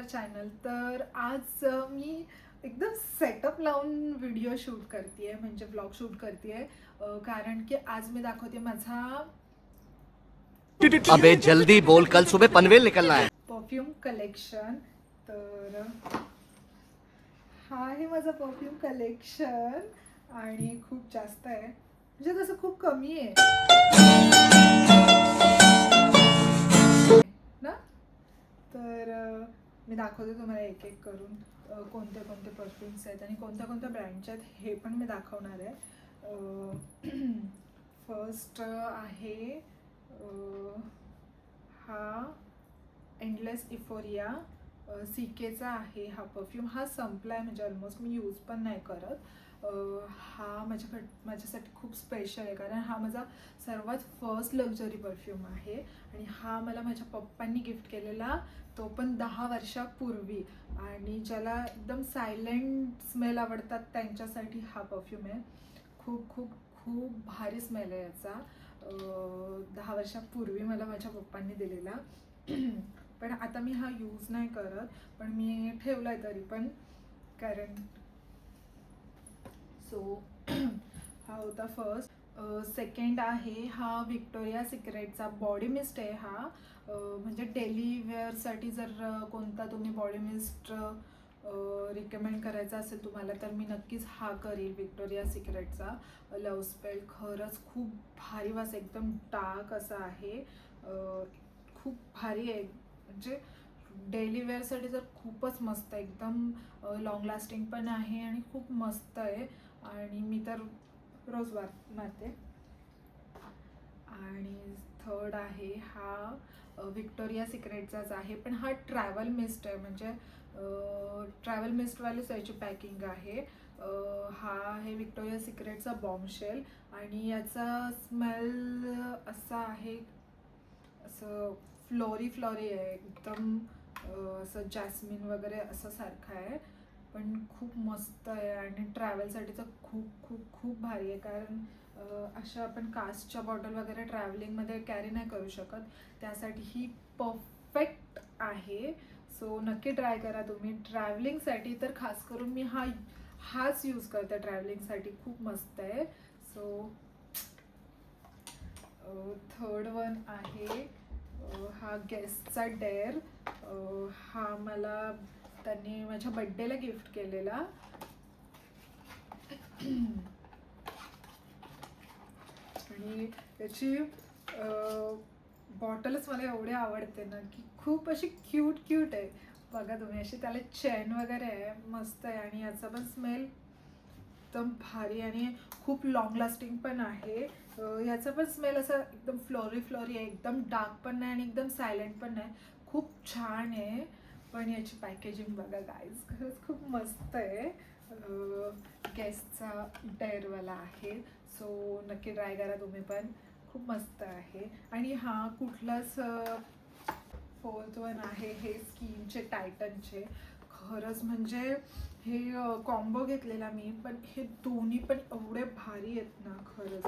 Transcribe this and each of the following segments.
Channel. तर आज मी एकदम सेटअप लावून व्हिडिओ शूट करते आहे, म्हणजे ब्लॉग शूट करते आहे. कारण की आज मी दाखवते माझा अबे जल्दी बोल, कल सुबह पनवेल निकलना है. Perfume collection. तर हा आहे माझा परफ्यूम कलेक्शन आणि खूप जास्त आहे, म्हणजे तसं खूप कमी आहे ना. तर मी दाखवते तुम्हाला एक एक करून कोणते कोणते परफ्यूम्स आहेत आणि कोणत्या कोणत्या ब्रँडचे आहेत हे पण मी दाखवणार आहे. फर्स्ट आहे हा एंडलेस इफोरिया सीकेचा आहे. हा परफ्यूम हा संपला आहे, म्हणजे ऑलमोस्ट मी यूज पण नाही करत. हा माझ्यासाठी खूप स्पेशल आहे, कारण हा माझा सर्वात फर्स्ट लक्झरी परफ्यूम आहे आणि हा मला माझ्या पप्पांनी गिफ्ट केलेला, तो पण 10 वर्षापूर्वी. आणि ज्याला एकदम सायलेंट स्मेल आवडतात त्यांच्यासाठी हा परफ्यूम आहे. खूप खूप खूप भारी स्मेल आहे याचा. 10 वर्षापूर्वी मला माझ्या पप्पांनी दिलेला. पण आता मी हा यूज नाही करत, पण मी ठेवला आहे तरी पण, कारण सो हा होता फर्स्ट. सेकंड आहे हा व्हिक्टोरिया सिक्रेटचा बॉडी मिस्ट आहे. हा म्हणजे डेली वेअरसाठी जर कोणता तुम्ही बॉडी मिस्ट रिकमेंड करायचा असेल तुम्हाला, तर मी नक्कीच हा करील. व्हिक्टोरिया सिक्रेटचा लव्ह स्पेल खरंच खूप भारी वास, एकदम डार्क असा आहे. खूप भारी आहे, म्हणजे डेली वेअरसाठी जर खूपच मस्त आहे, एकदम लॉंग लास्टिंग पण आहे आणि खूप मस्त आहे. आणि मी तर रोज मारते. आणि थर्ड आहे हा व्हिक्टोरिया सिक्रेटचाच आहे, पण हा ट्रॅव्हल मिस्ट आहे, म्हणजे ट्रॅव्हल मिस्टवालीच याची पॅकिंग आहे. हा आहे व्हिक्टोरिया सिक्रेटचा बॉम्बशेल आणि याचा स्मेल असा आहे, असं फ्लोरी आहे, एकदम असं जॅस्मिन वगैरे असं सारखं आहे, पण खूप मस्त आहे. आणि ट्रॅव्हलसाठी तर खूप खूप खूप भारी आहे, कारण अशा आपण काचच्या बॉटल वगैरे ट्रॅव्हलिंगमध्ये कॅरी नाही करू शकत, त्यासाठी ही परफेक्ट आहे. सो नक्की ट्राय करा तुम्ही ट्रॅव्हलिंगसाठी. तर खास करून मी हाच यूज करते ट्रॅव्हलिंगसाठी, खूप मस्त आहे. सो थर्ड वन आहे हा गेस्टचा डेअर. हा मला त्यांनी माझ्या बड्डेला गिफ्ट केलेला. आणि त्याची बॉटलच मला एवढी आवडते ना, की खूप अशी क्यूट आहे. बघा तुम्ही, अशी त्याला चेन वगैरे आहे, मस्त आहे. आणि याचा पण स्मेल एकदम भारी आणि खूप लॉंग लास्टिंग पण आहे. याचा पण स्मेल असा एकदम फ्लोरी आहे, एकदम डार्क पण नाही आणि एकदम सायलेंट पण नाही, खूप छान आहे. पण याची पॅकेजिंग बघा गाईज, खरंच खूप मस्त आहे. गॅसचा डेअरवाला आहे, सो नक्की ट्राय करा तुम्ही पण, खूप मस्त आहे. आणि हा कुठलाच फोर्थ वन आहे हे स्किनचे टायटनचे. खरंच म्हणजे हे कॉम्बो घेतलेला मी, पण हे दोन्ही पण एवढे भारी आहेत ना खरंच.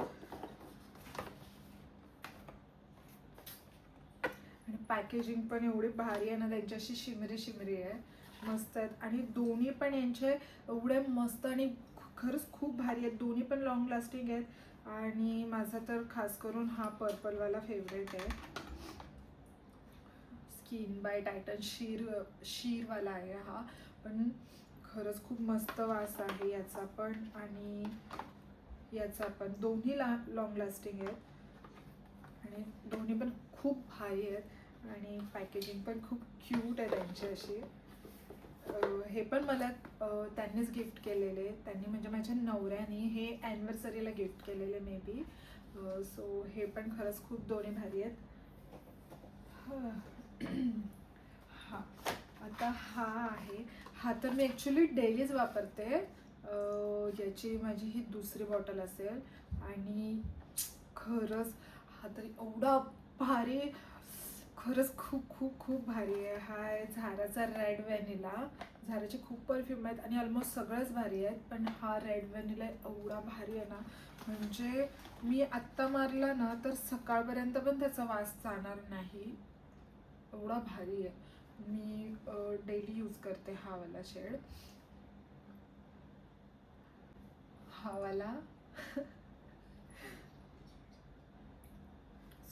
आणि पॅकेजिंग पण एवढी भारी आहे ना, त्यांच्याशी शिमरी आहे, मस्त आहेत. आणि दोन्ही पण यांचे एवढे मस्त आणि खरंच खूप भारी आहेत, दोन्ही पण लॉंग लास्टिंग आहेत. आणि माझा तर खास करून हा पर्पलवाला फेवरेट आहे, स्किन बाय टायटन शीरवाला आहे हा. पण खरंच खूप मस्त वास आहे याचा पण आणि याचा पण, दोन्ही लॉंग लास्टिंग आहेत आणि दोन्ही पण खूप भारी आहेत. आणि पॅकेजिंग पण खूप क्यूट आहे त्यांची अशी. हे पण मला त्यांनीच गिफ्ट केलेले, त्यांनी म्हणजे माझ्या नवऱ्याने हे ॲनिव्हर्सरीला गिफ्ट केलेले मे बी. सो हे पण खरंच खूप दोन्ही भारी आहेत. हा आता हा आहे, हा तर मी ॲक्च्युली डेलीच वापरते. याची माझी ही दुसरी बॉटल असेल. आणि खरंच हा तरी एवढा भारी, खरंच खूप खूप खूप भारी आहे. हा आहे झाराचा रेड व्हॅनिला. झाराचे खूप परफ्यूम आहेत आणि ऑलमोस्ट सगळेच भारी आहेत, पण हा रेड व्हॅनिला एवढा भारी आहे ना, म्हणजे मी आत्ता मारला ना तर सकाळपर्यंत पण त्याचा वास जाणार नाही, एवढा भारी आहे. मी डेली यूज करते हा वाला शेड, हा वाला.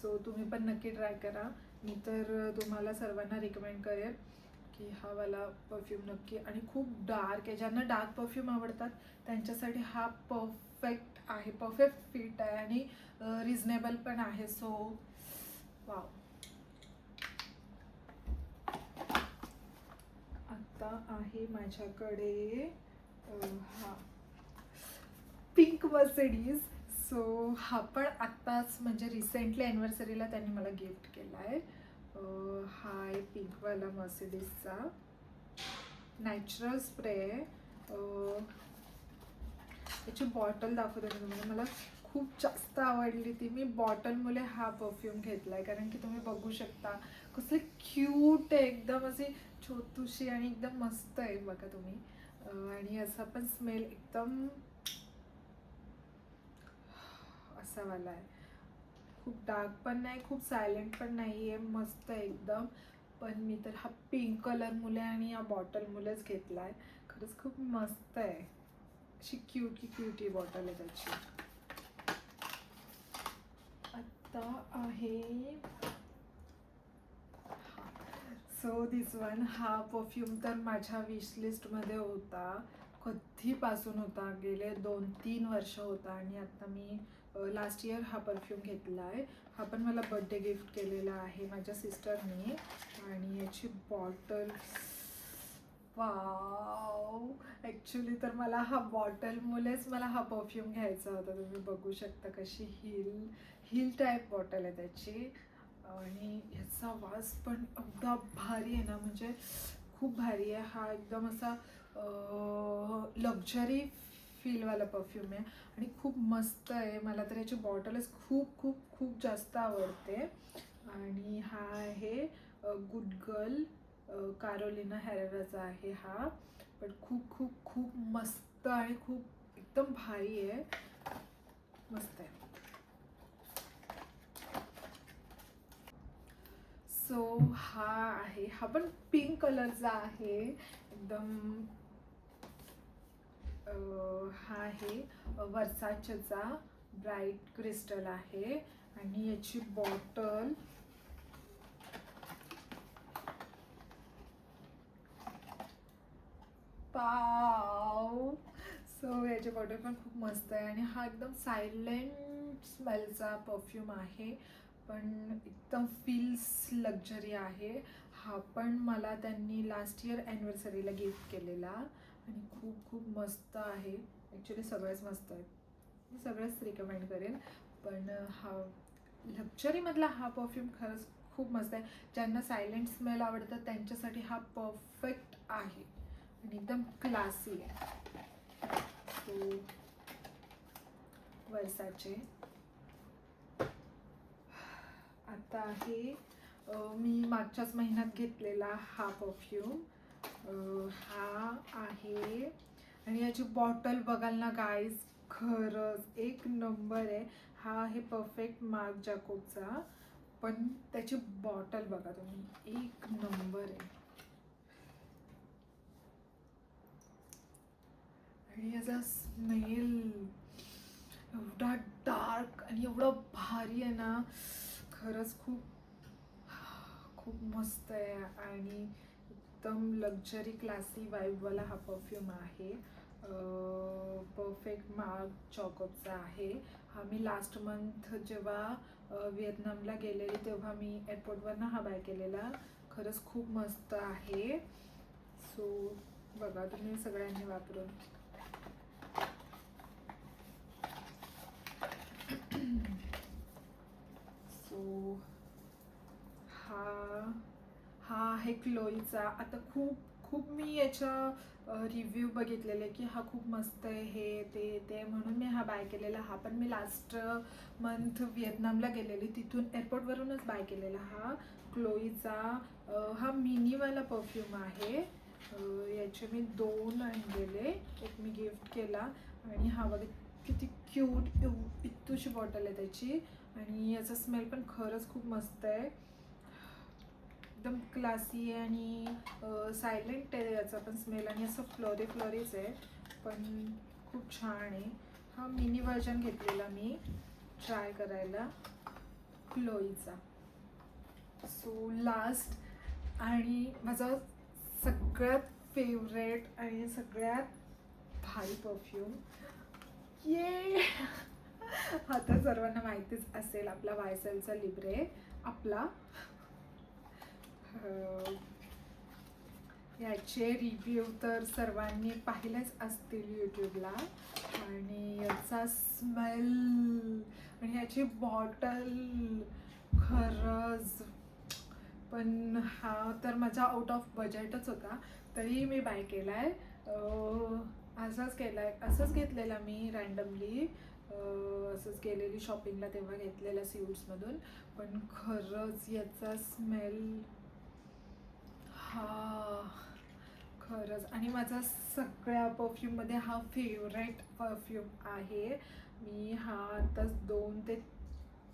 सो तुम्ही पण नक्की ट्राय करा. मी तर तुम्हाला सर्वांना रिकमेंड करेन की हा वाला परफ्यूम नक्की. आणि खूप डार्क आहे, ज्यांना डार्क परफ्यूम आवडतात त्यांच्यासाठी हा परफेक्ट आहे, परफेक्ट फिट आहे आणि रिझनेबल पण आहे. So wow. आता आहे माझ्याकडे हा पिंक मर्सिडीज. सो हा पण आत्ताच म्हणजे रिसेंटली ॲनिव्हर्सरीला त्यांनी मला गिफ्ट केला आहे. हा आहे पिंकवाला मर्सिडीजचा नॅचरल स्प्रे आहे. याची बॉटल दाखवते मी तुम्हाला. मला खूप जास्त आवडली ती. मी बॉटलमुळे हा परफ्यूम घेतला आहे, कारण की तुम्ही बघू शकता कसं क्यूट आहे, एकदम अशी छोटूशी आणि एकदम मस्त आहे बघा तुम्ही. आणि असा पण स्मेल एकदम असा वाला आहे. खूप डार्क पण नाही, खूप सायलेंट पण नाही आहे, मस्त आहे एकदम. पण मी तर हा पिंक कलर मुले आणि या बॉटल मुलेच घेतला आहे. खरंच खूप मस्त आहे, अशी क्यूटी बॉटल आहे त्याची. आता आहे सो दिस वन. हा परफ्यूम तर माझ्या विश लिस्टमध्ये होता, कधीपासून होता, गेले 2-3 वर्ष होता. आणि आता मी लास्ट इयर हा परफ्यूम घेतला आहे. हा पण मला बर्थडे गिफ्ट केलेला आहे माझ्या सिस्टरने. आणि याची बॉटल वाव. ॲक्च्युली तर मला हा बॉटलमुळेच मला हा परफ्यूम घ्यायचा होता. तुम्ही बघू शकता कशी हिल टाईप बॉटल आहे त्याची. आणि ह्याचा वास पण एवढा भारी आहे ना, म्हणजे खूप भारी आहे. हा एकदम असा लक्झरी फीलवाला परफ्यूम आहे आणि खूप मस्त आहे. मला तर याची बॉटलच खूप खूप खूप जास्त आवडते. आणि हा आहे गुड गर्ल कॅरोलिना हेरेराचा आहे हा. पण खूप खूप खूप मस्त आणि खूप एकदम भारी आहे, मस्त आहे. सो हा आहे, हा पण पिंक कलरचा आहे एकदम. हा आहे वर्साचेचा ब्राईट क्रिस्टल आहे. आणि याची बॉटल पाव. सो याची बॉटल पण खूप मस्त आहे. आणि हा एकदम सायलेंट स्मेलचा परफ्यूम आहे, पण एकदम फील्स लक्झरी आहे. हा पण मला त्यांनी लास्ट इयर ॲनिव्हर्सरीला गिफ्ट केलेला आणि खूप खूप मस्त आहे. ॲक्च्युली सगळेच मस्त आहेत, मी सगळंच रिकमेंड करेन. पण हा लक्झरीमधला हा परफ्यूम खरंच खूप मस्त आहे. ज्यांना सायलेंट स्मेल आवडतात त्यांच्यासाठी हा परफेक्ट आहे आणि एकदम क्लासी आहे. सो वर्साचे. आता आहे मी मागच्याच महिन्यात घेतलेला हा परफ्यूम. हा आहे आणि याची बॉटल बघाल ना गाईज, खरंच एक नंबर आहे. हा आहे परफेक्ट मार्क जॅकोबचा, पण त्याची बॉटल बघा तुम्ही, एक नंबर आहे. आणि याचा स्मेल एवढा डार्क आणि एवढा भारी आहे ना, खरंच खूप खूप मस्त आहे. आणि एकदम लक्झरी क्लासी वाईबवाला हा परफ्यूम आहे. परफेक्ट मार्क जॅकोबचा आहे हा. मी लास्ट मंथ जेव्हा व्हिएतनामला गेलेली तेव्हा मी एअरपोर्टवरनं हा बाय केलेला. खरंच खूप मस्त आहे. सो बघा तुम्ही सगळ्यांनी वापरून. सो हा आहे क्लोईचा. आता खूप खूप मी याच्या रिव्ह्यू बघितलेले की हा खूप मस्त आहे, हे ते म्हणून मी हा बाय केलेला. हा पण मी लास्ट मंथ व्हिएतनामला गेलेली, तिथून एअरपोर्टवरूनच बाय केलेला हा क्लोईचा. हा मिनीवाला परफ्यूम आहे. याचे मी 2 आणलेले, एक मी गिफ्ट केला. आणि हा बघा किती क्यूट इतूशी बॉटल आहे त्याची. आणि याचा स्मेल पण खरंच खूप मस्त आहे, एकदम क्लासी आणि सायलेंट आहे याचा पण स्मेल आणि असं फ्लोरीच आहे पण खूप छान आहे. हा मिनी व्हर्जन घेतलेला मी ट्राय करायला क्लोईचा. सो लास्ट आणि माझा सगळ्यात फेवरेट आणि सगळ्यात भारी परफ्यूम ये हा तर सर्वांना माहितीच असेल आपला वायसलचा लिब्रे. आपला याचे रिव्ह्यू तर सर्वांनी पाहिलेच असतील यूट्यूबला आणि याचा स्मेल आणि याची बॉटल खरंच. पण हा तर माझा आउट ऑफ बजेटच होता तरी मी बाय केला आहे. असंच घेतलेला मी रँडमली, असंच गेलेली शॉपिंगला तेव्हा घेतलेला सीड्समधून. पण खरंच याचा स्मेल हा खरंच आणि माझा सगळ्या परफ्यूममध्ये हा फेवरेट परफ्यूम आहे. मी हा आताच 2 ते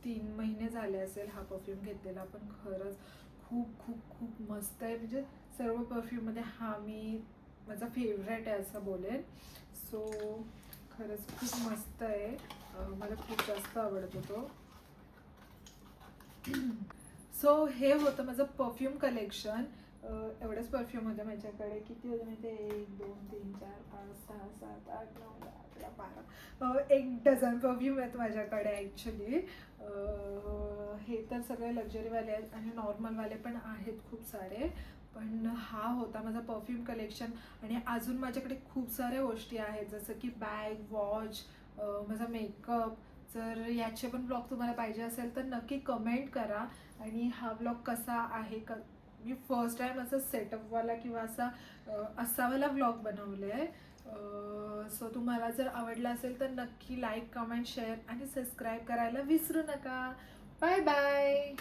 3 महिने झाले असेल हा परफ्यूम घेतलेला पण खरंच खूप खूप खूप मस्त आहे. म्हणजे सर्व परफ्यूममध्ये हा मी माझा फेवरेट आहे असं बोलेन. सो खरंच खूप मस्त आहे. मला खूप जास्त आवडतो तो. सो हे होतं माझं परफ्यूम कलेक्शन. एवढेच परफ्यूम होते माझ्याकडे. किती होते माहिती आहे? 1 2 3 4 5 6 7 8 9 10 11 12 1 डझन परफ्यूम आहेत माझ्याकडे ॲक्च्युली. हे तर सगळे लक्झरीवाले आहेत आणि नॉर्मलवाले पण आहेत खूप सारे. पण हा होता माझा परफ्यूम कलेक्शन आणि अजून माझ्याकडे खूप साऱ्या गोष्टी आहेत जसं की बॅग, वॉच, माझा मेकअप. जर याचे पण ब्लॉग तुम्हाला पाहिजे असेल तर नक्की कमेंट करा. आणि हा ब्लॉग कसा आहे का मी फर्स्ट टाईम असं सेटअपवाला किंवा असावाला व्लॉग बनवले आहे. सो तुम्हाला जर आवडला असेल तर नक्की लाईक, कमेंट, शेअर आणि सबस्क्राईब करायला विसरू नका. Bye bye.